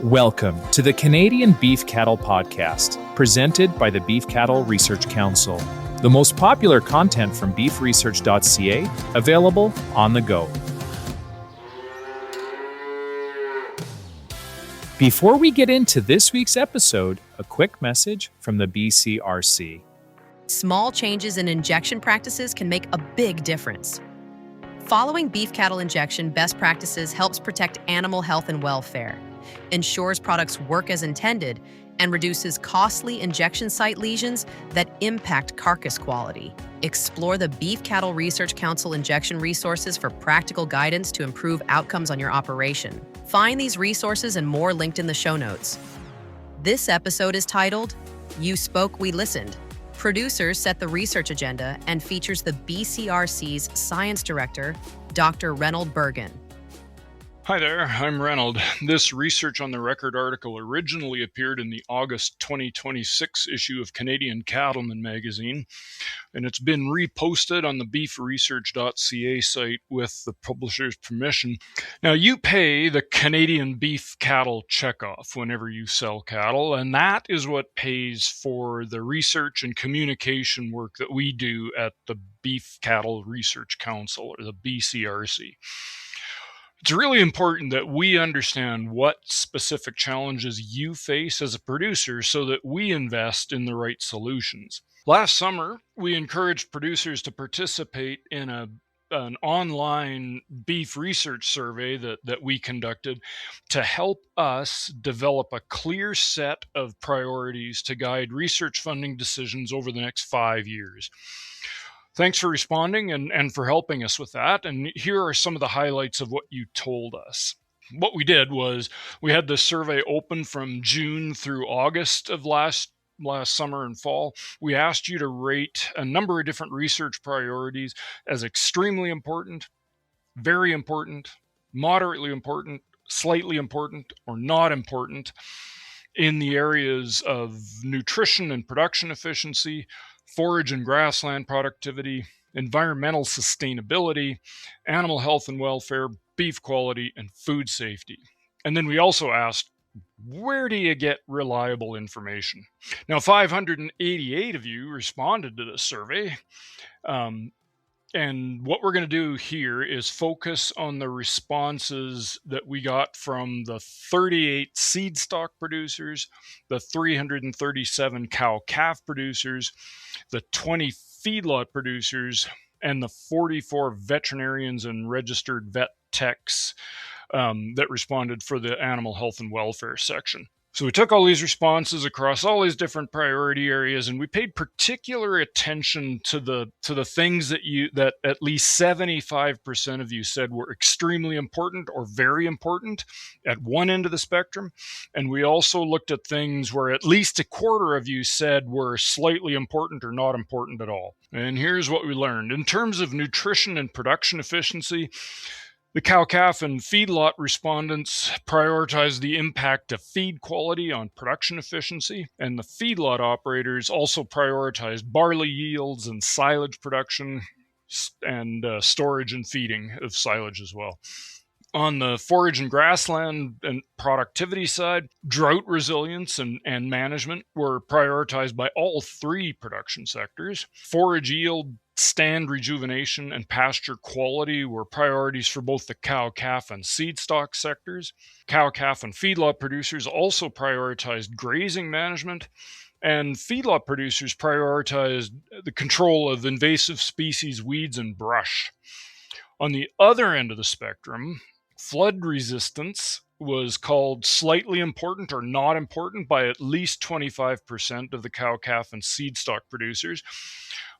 Welcome to the Canadian Beef Cattle Podcast, presented by the Beef Cattle Research Council. The most popular content from beefresearch.ca, available on the go. Before we get into this week's episode, a quick message from the BCRC. Small changes in injection practices can make a big difference. Following beef cattle injection best practices helps protect animal health and welfare, ensures products work as intended, and reduces costly injection site lesions that impact carcass quality. Explore the Beef Cattle Research Council injection resources for practical guidance to improve outcomes on your operation. Find these resources and more linked in the show notes. This episode is titled, You Spoke, We Listened. Producers set the research agenda and features the BCRC's Science Director, Dr. Reynold Bergen. Hi there, I'm Reynold. This Research on the Record article originally appeared in the August 2026 issue of Canadian Cattleman magazine, and it's been reposted on the beefresearch.ca site with the publisher's permission. Now, you pay the Canadian Beef Cattle Checkoff whenever you sell cattle, and that is what pays for the research and communication work that we do at the Beef Cattle Research Council, or the BCRC. It's really important that we understand what specific challenges you face as a producer so that we invest in the right solutions. Last summer, we encouraged producers to participate in an online beef research survey that we conducted to help us develop a clear set of priorities to guide research funding decisions over the next 5 years. Thanks for responding and for helping us with that. And here are some of the highlights of what you told us. What we did was we had this survey open from June through August of last summer and fall. We asked you to rate a number of different research priorities as extremely important, very important, moderately important, slightly important, or not important in the areas of nutrition and production efficiency, forage and grassland productivity, environmental sustainability, animal health and welfare, beef quality, and food safety. And then we also asked, where do you get reliable information? Now, 588 of you responded to this survey. And what we're going to do here is focus on the responses that we got from the 38 seed stock producers, the 337 cow-calf producers, the 20 feedlot producers, and the 44 veterinarians and registered vet techs that responded for the animal health and welfare section. So we took all these responses across all these different priority areas, and we paid particular attention to the things that at least 75% of you said were extremely important or very important at one end of the spectrum. And we also looked at things where at least a quarter of you said were slightly important or not important at all. And here's what we learned. In terms of nutrition and production efficiency, the cow-calf and feedlot respondents prioritized the impact of feed quality on production efficiency, and the feedlot operators also prioritized barley yields and silage production and storage and feeding of silage as well. On the forage and grassland and productivity side, drought resilience and management were prioritized by all three production sectors. Forage yield, stand rejuvenation, and pasture quality were priorities for both the cow-calf and seed stock sectors. Cow-calf and feedlot producers also prioritized grazing management, and feedlot producers prioritized the control of invasive species, weeds, and brush. On the other end of the spectrum, flood resistance was called slightly important or not important by at least 25% of the cow-calf and seed stock producers.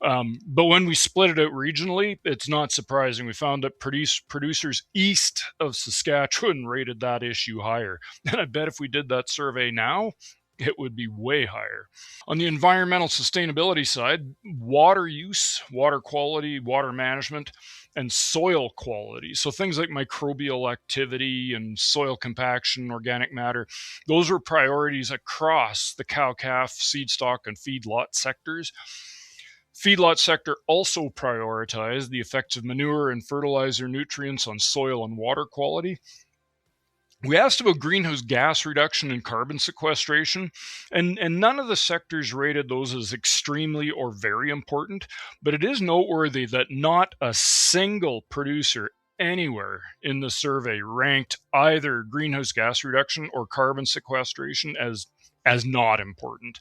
But when we split it out regionally, it's not surprising. We found that producers east of Saskatchewan rated that issue higher. And I bet if we did that survey now, it would be way higher. On the environmental sustainability side, water use, water quality, water management, and soil quality. So things like microbial activity and soil compaction, organic matter, those were priorities across the cow-calf, seed stock, and feedlot sectors. Feedlot sector also prioritized the effects of manure and fertilizer nutrients on soil and water quality. We asked about greenhouse gas reduction and carbon sequestration, and none of the sectors rated those as extremely or very important, but it is noteworthy that not a single producer anywhere in the survey ranked either greenhouse gas reduction or carbon sequestration as not important.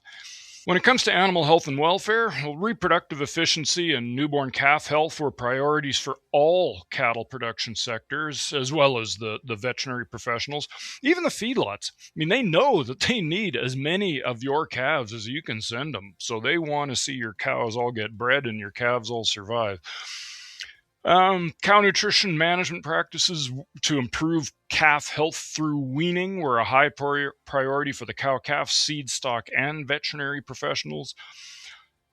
When it comes to animal health and welfare, reproductive efficiency and newborn calf health were priorities for all cattle production sectors, as well as the veterinary professionals, even the feedlots. I mean, they know that they need as many of your calves as you can send them. So they want to see your cows all get bred and your calves all survive. Cow nutrition management practices to improve calf health through weaning were a high priority for the cow-calf, seed stock, and veterinary professionals.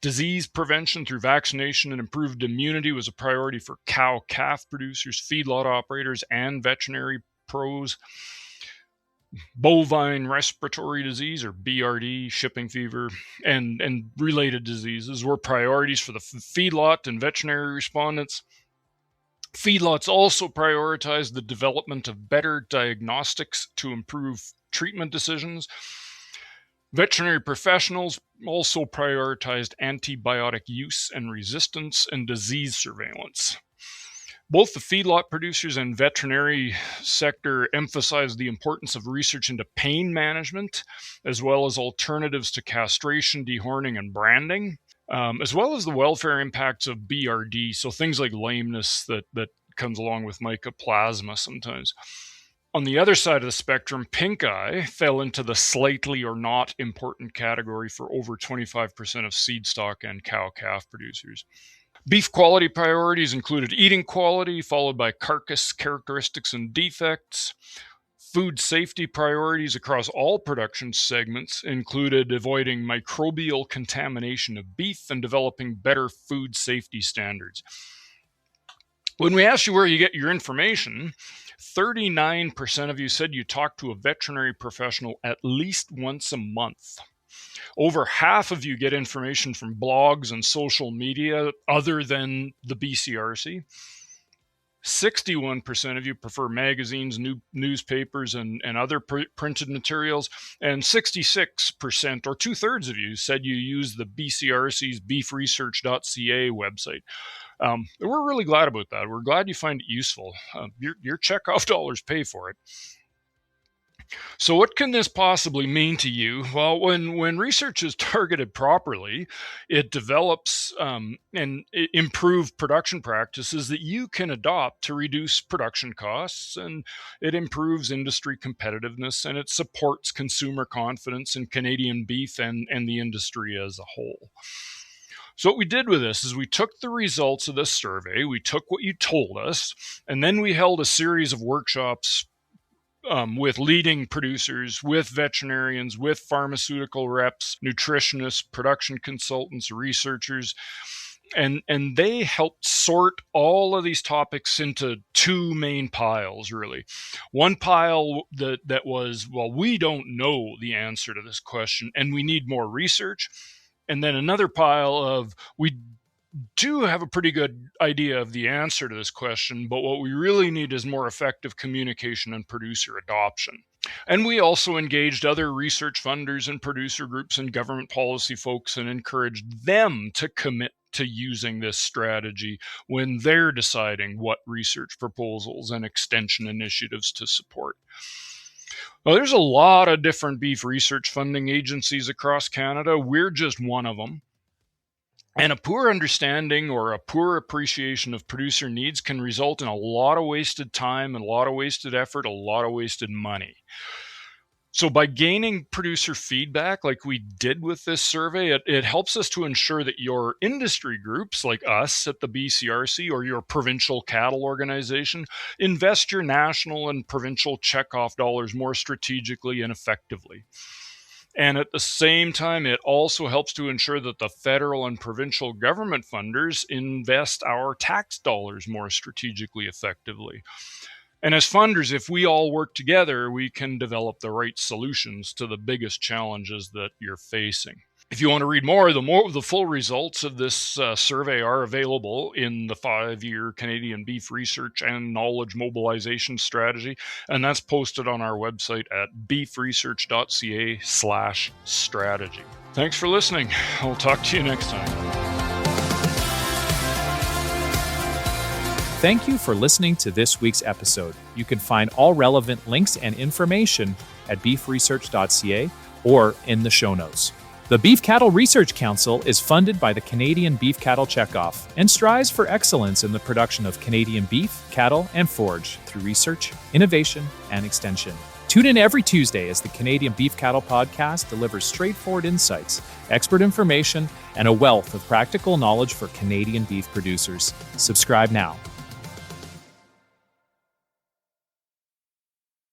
Disease prevention through vaccination and improved immunity was a priority for cow-calf producers, feedlot operators, and veterinary pros. Bovine respiratory disease, or BRD, shipping fever, and related diseases were priorities for the feedlot and veterinary respondents. Feedlots also prioritize the development of better diagnostics to improve treatment decisions. Veterinary professionals also prioritized antibiotic use and resistance and disease surveillance. Both the feedlot producers and veterinary sector emphasized the importance of research into pain management, as well as alternatives to castration, dehorning, and branding. As well as the welfare impacts of BRD, so things like lameness that comes along with mycoplasma sometimes. On the other side of the spectrum, pink eye fell into the slightly or not important category for over 25% of seed stock and cow-calf producers. Beef quality priorities included eating quality, followed by carcass characteristics and defects. Food safety priorities across all production segments included avoiding microbial contamination of beef and developing better food safety standards. When we asked you where you get your information, 39% of you said you talk to a veterinary professional at least once a month. Over half of you get information from blogs and social media other than the BCRC. 61% of you prefer magazines, newspapers, and other printed materials, and 66%, or 2/3 of you, said you use the BCRC's beefresearch.ca website. We're really glad about that. We're glad you find it useful. Your checkoff dollars pay for it. So what can this possibly mean to you? Well, when research is targeted properly, it develops and improve production practices that you can adopt to reduce production costs, and it improves industry competitiveness, and it supports consumer confidence in Canadian beef and the industry as a whole. So what we did with this is we took the results of this survey, we took what you told us, and then we held a series of workshops with leading producers, with veterinarians, with pharmaceutical reps, nutritionists, production consultants, researchers, and they helped sort all of these topics into two main piles, really. One pile that was, well, we don't know the answer to this question, and we need more research. And then another pile of, we do have a pretty good idea of the answer to this question, but what we really need is more effective communication and producer adoption. And we also engaged other research funders and producer groups and government policy folks and encouraged them to commit to using this strategy when they're deciding what research proposals and extension initiatives to support. Well, there's a lot of different beef research funding agencies across Canada. We're just one of them. And a poor understanding or a poor appreciation of producer needs can result in a lot of wasted time and a lot of wasted effort, a lot of wasted money. So by gaining producer feedback like we did with this survey, it helps us to ensure that your industry groups like us at the BCRC or your provincial cattle organization invest your national and provincial checkoff dollars more strategically and effectively. And at the same time, it also helps to ensure that the federal and provincial government funders invest our tax dollars more strategically effectively. And as funders, if we all work together, we can develop the right solutions to the biggest challenges that you're facing. If you want to read more, the full results of this survey are available in the 5-year Canadian Beef Research and Knowledge Mobilization Strategy, and that's posted on our website at beefresearch.ca/strategy. Thanks for listening. I'll talk to you next time. Thank you for listening to this week's episode. You can find all relevant links and information at beefresearch.ca or in the show notes. The Beef Cattle Research Council is funded by the Canadian Beef Cattle Checkoff and strives for excellence in the production of Canadian beef, cattle, and forage through research, innovation, and extension. Tune in every Tuesday as the Canadian Beef Cattle Podcast delivers straightforward insights, expert information, and a wealth of practical knowledge for Canadian beef producers. Subscribe now